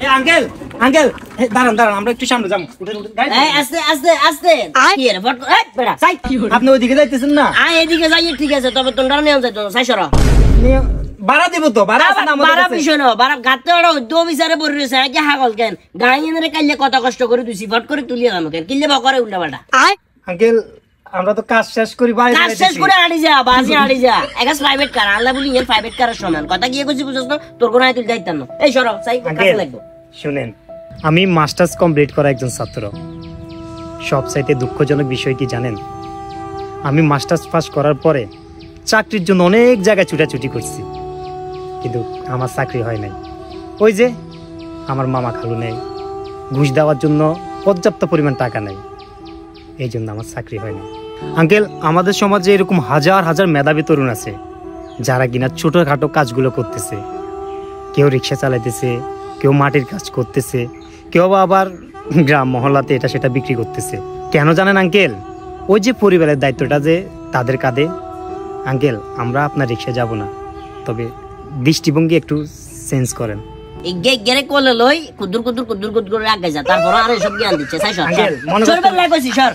uncle uncle দাঁড়ান দাঁড়ান আমরা একটু সামনে যাবো আস্তে আস্তে আস্তে কি রে ফট বেড়া সাই আপনি ওইদিকে যাইতেছেন না এদিকে যাই ঠিক আছে তবে তোমরা নিয়ে যাই তো সাই সরা ভাড়া দিব তো ভাড়া আছে না বারা পিছন বারা গাতে ওড়া দো বিচারে পড়ে রইছে কি হাগল কেন গাইয়ের কাইলে কত কষ্ট করে তুই ফট করে তুলিয়া দাম কেন কিলে বকরে উল্টা বাটা আঙ্কেল আমরা তো কাজ শেষ করি বাইরে কাজ শেষ করে আড়ি যা বাজি আড়ি যা একা প্রাইভেট কার আল্লাহ বলি এর প্রাইভেট কারের সমান কথা কি কইছি বুঝছস না তোর কোন আই তুই দাইতাম না এই সরো সাই কাছে লাগবো শুনেন আমি মাস্টার্স কমপ্লিট করা একজন ছাত্র সব চাইতে দুঃখজনক বিষয় কি জানেন আমি মাস্টার্স পাস করার পরে চাকরির জন্য অনেক জায়গায় ছুটাছুটি করছি কিন্তু আমার চাকরি হয় নাই ওই যে আমার মামা খালু নেই ঘুষ দেওয়ার জন্য পর্যাপ্ত পরিমাণ টাকা নেই এই জন্য আমার চাকরি হয় না আঙ্কেল আমাদের সমাজে এরকম হাজার হাজার মেধাবী তরুণ আছে যারা কিনা ছোটখাটো কাজগুলো করতেছে কেউ রিক্সা চালাইতেছে কেউ মাটির কাজ করতেছে কেউ আবার গ্রাম মহল্লাতে এটা সেটা বিক্রি করতেছে কেন জানেন আঙ্কেল ওই যে পরিবারের দায়িত্বটা যে তাদের কাঁধে আঙ্কেল আমরা আপনার রিক্সা যাব না তবে দৃষ্টিভঙ্গি একটু চেঞ্জ করেন এই গেরে কোলে লই কুদুর কুদুর কুদুর কুদুর করে আগে যা তারপর আরে সব জ্ঞান দিচ্ছে সাই সর আঙ্কেল মনে সর বেলা কইছি সর